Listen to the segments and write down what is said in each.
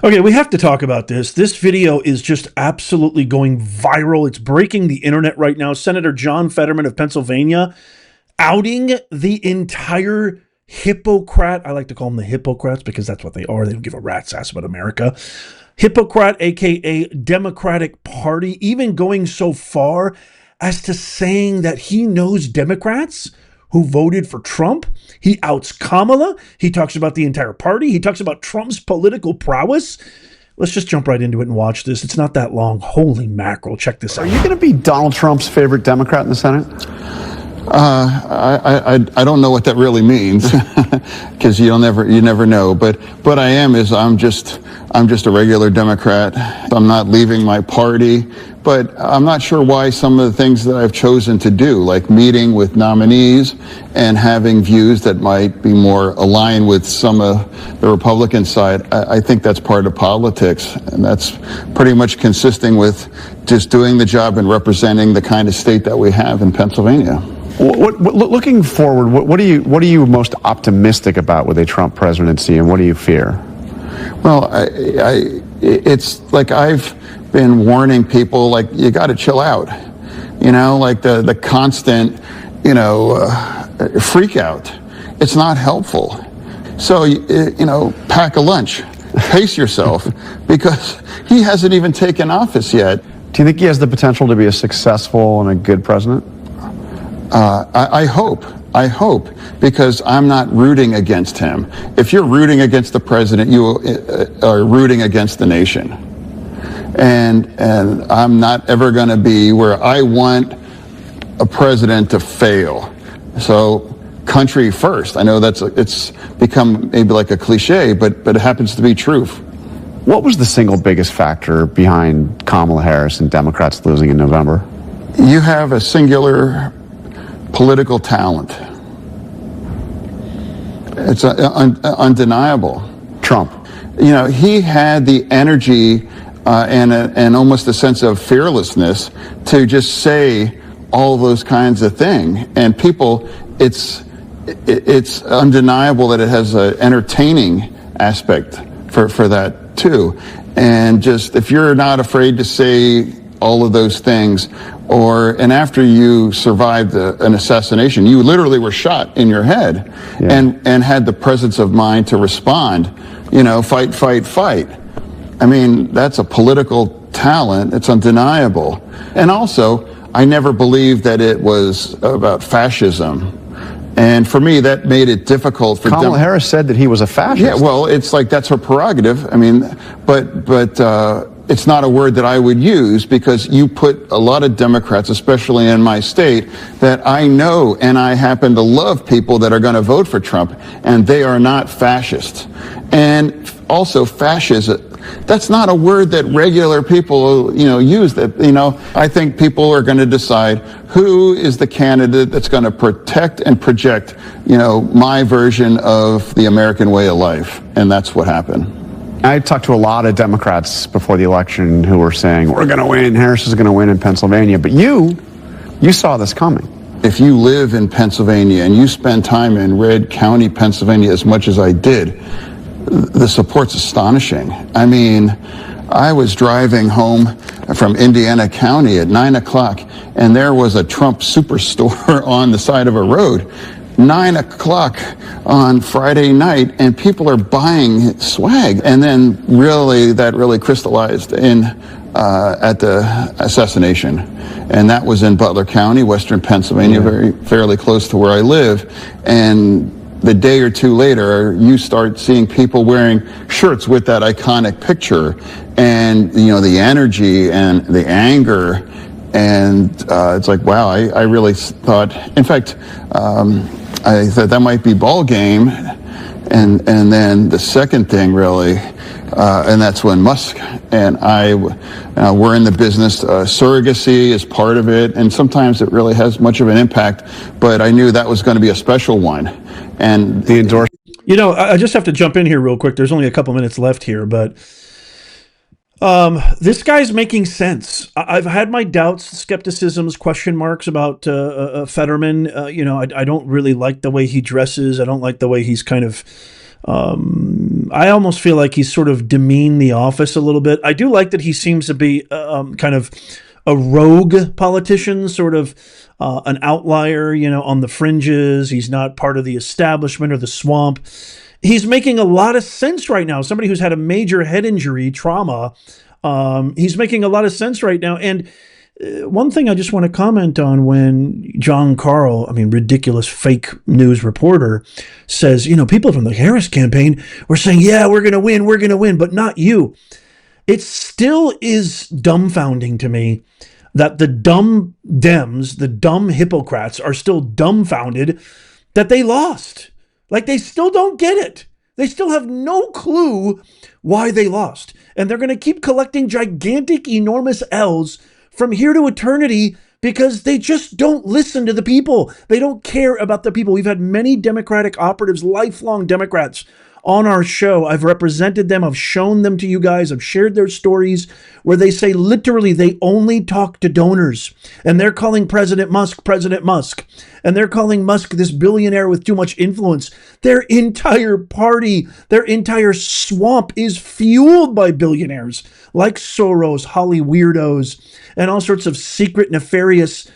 Okay, we have to talk about this. This video is just absolutely going viral. It's breaking the internet right now. Senator John Fetterman of Pennsylvania outing the entire Hippocrat. I like to call them the Hippocrats because that's what they are. They don't give a rat's ass about America. Hippocrat, aka Democratic Party, even going so far as to saying that he knows Democrats who voted for Trump. He outs Kamala. He talks about the entire party. He talks about Trump's political prowess. Let's just jump right into it and watch this. It's not that long. Holy mackerel. Check this out. Are you going to be Donald Trump's favorite Democrat in the Senate? I don't know what that really means because you never know. But what I am is I'm just a regular Democrat. I'm not leaving my party, but I'm not sure why some of the things that I've chosen to do, like meeting with nominees and having views that might be more aligned with some of the Republican side, I think that's part of politics, and that's pretty much consistent with just doing the job and representing the kind of state that we have in Pennsylvania. Looking forward, what are you most optimistic about with a Trump presidency, and what do you fear? Well, it's like I've been warning people, like, you got to chill out, like the constant, freak out. It's not helpful. So, pack a lunch, pace yourself, because he hasn't even taken office yet. Do you think he has the potential to be a successful and a good president? I hope, because I'm not rooting against him. If you're rooting against the president, you are rooting against the nation. And I'm not ever going to be where I want a president to fail. So country first. I know it's become maybe like a cliche, but it happens to be true. What was the single biggest factor behind Kamala Harris and Democrats losing in November? You have a singular political talent. It's undeniable. Trump. He had the energy and almost a sense of fearlessness to just say all those kinds of things. And people, it's undeniable that it has an entertaining aspect for that too. And just if you're not afraid to say all of those things, and after you survived an assassination, you literally were shot in your head, and had the presence of mind to respond, fight. I mean, that's a political talent. It's undeniable. And also, I never believed that it was about fascism. And for me, that made it difficult for Kamala Harris said that he was a fascist. Yeah, well, it's like that's her prerogative. I mean, but it's not a word that I would use, because you put a lot of Democrats, especially in my state, that I know and I happen to love people that are going to vote for Trump, and they are not fascists. And also fascism, that's not a word that regular people, use. That, I think people are going to decide who is the candidate that's going to protect and project, my version of the American way of life. And that's what happened. I talked to a lot of Democrats before the election who were saying, we're going to win, Harris is going to win in Pennsylvania. But you saw this coming. If you live in Pennsylvania and you spend time in Red County, Pennsylvania, as much as I did, the support's astonishing. I mean, I was driving home from Indiana County at 9 o'clock, and there was a Trump superstore on the side of a road. 9 o'clock on Friday night, and people are buying swag. And then that really crystallized at the assassination. And that was in Butler County, Western Pennsylvania, fairly close to where I live. And the day or two later, you start seeing people wearing shirts with that iconic picture, and the energy and the anger. And it's like, wow, I really thought, in fact, I thought that might be ball game. And then the second thing really, and that's when Musk and I, we're in the business. Surrogacy is part of it, and sometimes it really has much of an impact, but I knew that was going to be a special one. And the endorsement. I just have to jump in here real quick. There's only a couple minutes left here, but this guy's making sense. I've had my doubts, skepticisms, question marks about Fetterman. I don't really like the way he dresses. I don't like the way he's kind of I almost feel like he's sort of demeaned the office a little bit. I do like that he seems to be kind of a rogue politician, sort of an outlier, on the fringes. He's not part of the establishment or the swamp. He's making a lot of sense right now. Somebody who's had a major head injury, trauma, he's making a lot of sense right now. And one thing I just want to comment on when John Carl, ridiculous fake news reporter, says, people from the Harris campaign were saying, yeah, we're going to win, but not you. It still is dumbfounding to me that the dumb Dems, the dumb Hippocrats, are still dumbfounded that they lost. Like, they still don't get it. They still have no clue why they lost. And they're going to keep collecting gigantic, enormous L's from here to eternity because they just don't listen to the people. They don't care about the people. We've had many Democratic operatives, lifelong Democrats, on our show. I've represented them. I've shown them to you guys. I've shared their stories where they say literally they only talk to donors. And they're calling President Musk. And they're calling Musk this billionaire with too much influence. Their entire party, their entire swamp is fueled by billionaires like Soros, Holly weirdos, and all sorts of secret, nefarious,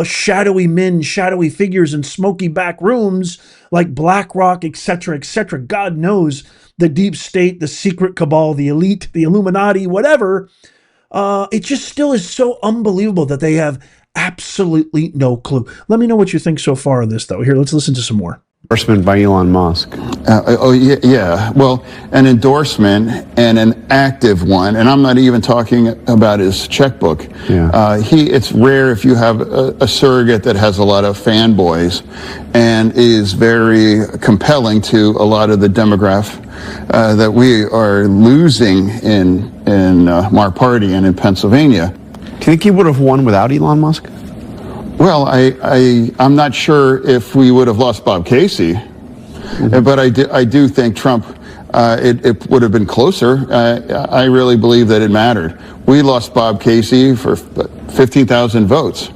shadowy men, shadowy figures in smoky back rooms like BlackRock, etc., etc. God knows the deep state, the secret cabal, the elite, the Illuminati, whatever. It just still is so unbelievable that they have absolutely no clue. Let me know what you think so far on this, though. Here, let's listen to some more. Endorsement by Elon Musk. Yeah. Well, an endorsement and an active one, and I'm not even talking about his checkbook. Yeah. It's rare if you have a surrogate that has a lot of fanboys and is very compelling to a lot of the demographic that we are losing in our party and in Pennsylvania. Do you think he would have won without Elon Musk? Well, I'm not sure if we would have lost Bob Casey, but I do think Trump, it would have been closer. I really believe that it mattered. We lost Bob Casey for 15,000 votes.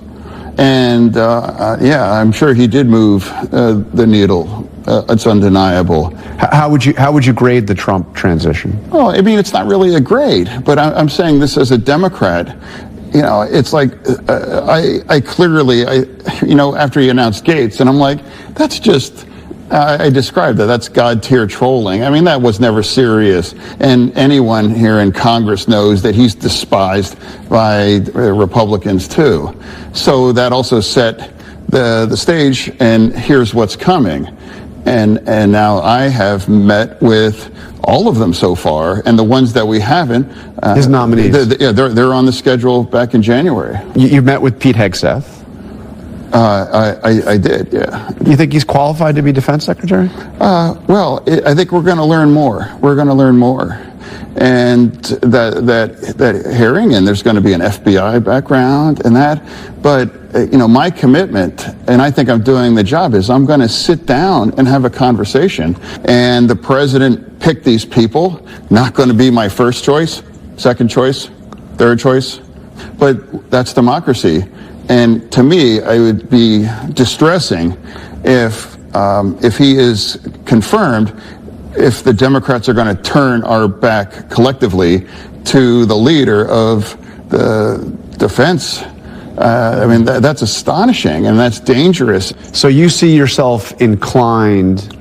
And I'm sure he did move the needle. It's undeniable. How would you grade the Trump transition? Well, it's not really a grade, but I'm saying this as a Democrat. It's like I clearly, after he announced Gates, and I'm like, that's just, I described that's God tier trolling. That was never serious. And anyone here in Congress knows that he's despised by Republicans too. So that also set the stage, and here's what's coming. And now I have met with all of them so far, and the ones that we haven't, his nominees, they're on the schedule back in January. You met with Pete Hegseth. I did, yeah. Do you think he's qualified to be defense secretary? I think we're going to learn more. And that hearing, and there's going to be an FBI background and that. But, my commitment, and I think I'm doing the job, is I'm going to sit down and have a conversation. And the president picked these people, not going to be my first choice, second choice, third choice. But that's democracy. And to me, it would be distressing if he is confirmed, if the Democrats are going to turn our back collectively to the leader of the defense. That's astonishing, and that's dangerous. So you see yourself inclined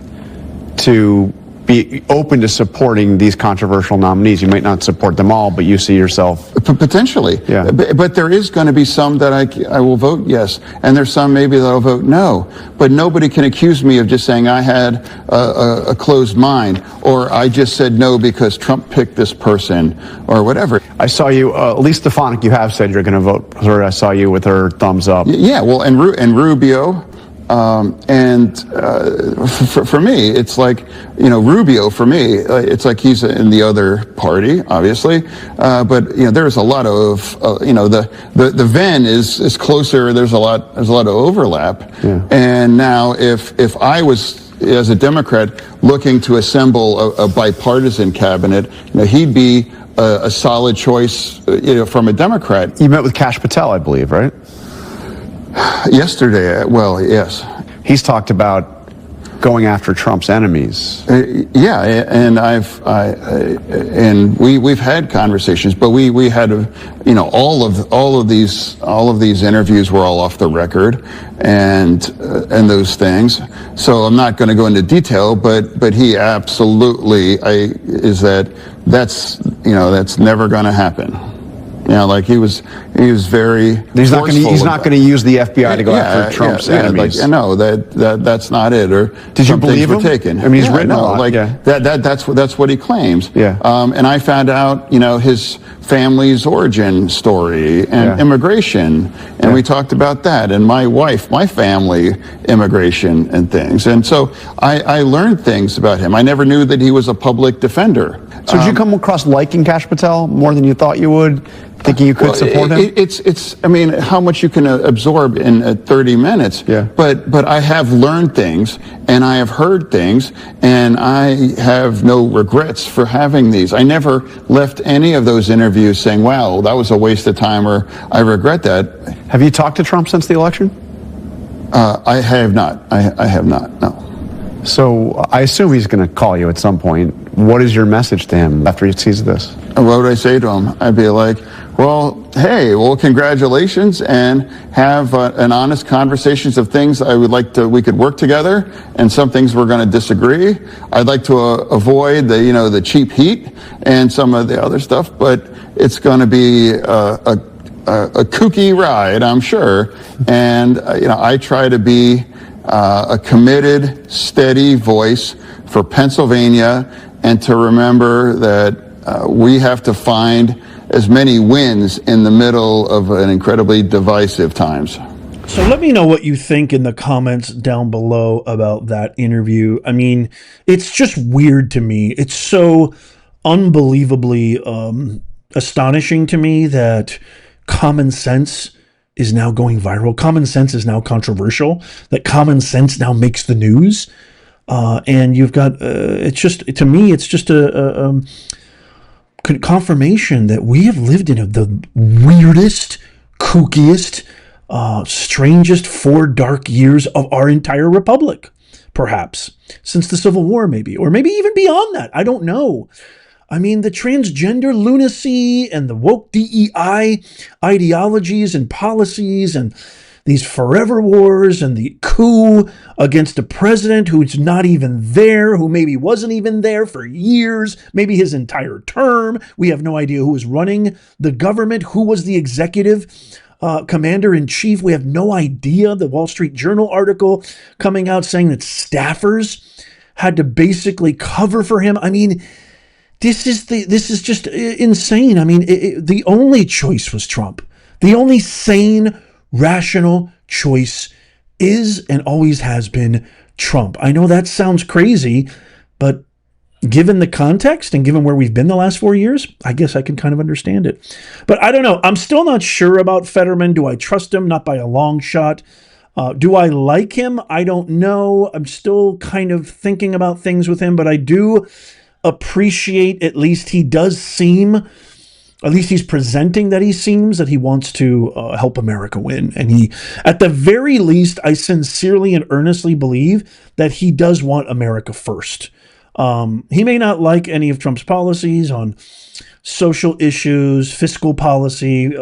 to be open to supporting these controversial nominees. You might not support them all, but you see yourself... Potentially. Yeah. But there is going to be some that I will vote yes, and there's some maybe that I'll vote no. But nobody can accuse me of just saying I had a closed mind, or I just said no because Trump picked this person, or whatever. I saw you, Elise Stefanik, you have said you're going to vote for her. I saw you with her thumbs up. Yeah, well, and Rubio... for me, it's like, Rubio, for me, it's like he's in the other party, obviously. But, there's a lot of, the Venn is closer. There's a lot of overlap. Yeah. And now if I was, as a Democrat, looking to assemble a bipartisan cabinet, he'd be a solid choice, from a Democrat. You met with Kash Patel, I believe, right? Yesterday, well, yes. He's talked about going after Trump's enemies. Yeah, and we've had conversations, but we had all of these interviews were all off the record, and those things. So I'm not going to go into detail, but he absolutely that's never going to happen. Like he was very. He's not going to use the FBI to go after Trump's enemies. Like, no, that's not it. Or did you believe him? Taken. I mean, he's written a lot. Like that's what he claims. Yeah. And I found out, his family's origin story and immigration, and we talked about that. And my family immigration and things. And so I learned things about him. I never knew that he was a public defender. So did you come across liking Kash Patel more than you thought you would? Thinking you could support him? It's I mean, how much you can absorb in 30 minutes. Yeah. But I have learned things, and I have heard things, and I have no regrets for having these. I never left any of those interviews saying, wow, that was a waste of time, or I regret that. Have you talked to Trump since the election? I have not. I have not, no. So I assume he's going to call you at some point. What is your message to him after he sees this? What would I say to him? I'd be like, congratulations, and have an honest conversations of things we could work together, and some things we're going to disagree. I'd like to avoid the cheap heat and some of the other stuff, but it's going to be a kooky ride, I'm sure. And I try to be a committed, steady voice for Pennsylvania, and to remember that we have to find as many wins in the middle of an incredibly divisive times. So let me know what you think in the comments down below about that interview. I mean, it's just weird to me. It's so unbelievably astonishing to me that common sense is now going viral. Common sense is now controversial. That common sense now makes the news. And you've got, it's just, to me, it's just a confirmation that we have lived in the weirdest, kookiest, strangest 4 dark years of our entire republic, perhaps, since the Civil War, maybe, or maybe even beyond that. I don't know. I mean, the transgender lunacy and the woke DEI ideologies and policies and these forever wars and the coup against a president who's not even there, who maybe wasn't even there for years, maybe his entire term. We have no idea who was running the government, who was the executive commander-in-chief. We have no idea. The Wall Street Journal article coming out saying that staffers had to basically cover for him. I mean, this is just insane. I mean, the only choice was Trump. The only sane, rational choice is and always has been Trump. I know that sounds crazy, but given the context and given where we've been the last 4 years, I guess I can kind of understand it. But I don't know. I'm still not sure about Fetterman. Do I trust him? Not by a long shot. Do I like him? I don't know. I'm still kind of thinking about things with him, but I do appreciate at least he does seem, at least he's presenting that he seems that he wants to help America win. And he, at the very least, I sincerely and earnestly believe that he does want America first. He may not like any of Trump's policies on social issues, fiscal policy,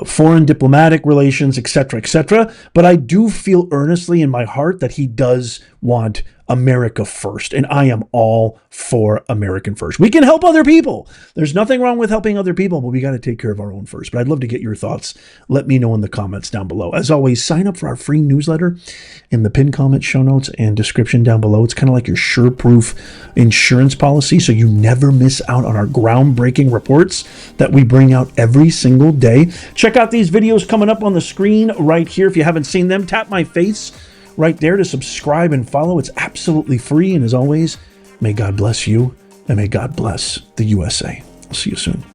foreign diplomatic relations, etc., but I do feel earnestly in my heart that he does want America first, and I am all for American first. We can help other people. There's nothing wrong with helping other people, but we got to take care of our own first. But I'd love to get your thoughts. Let me know in the comments down below. As always, sign up for our free newsletter in the pinned comment, show notes, and description down below. It's kind of like your SureProof insurance policy, so you never miss out on our groundbreaking reports that we bring out every single day. Check out these videos coming up on the screen right here. If you haven't seen them, tap my face right there to subscribe and follow. It's absolutely free. And as always, may God bless you and may God bless the USA. I'll see you soon.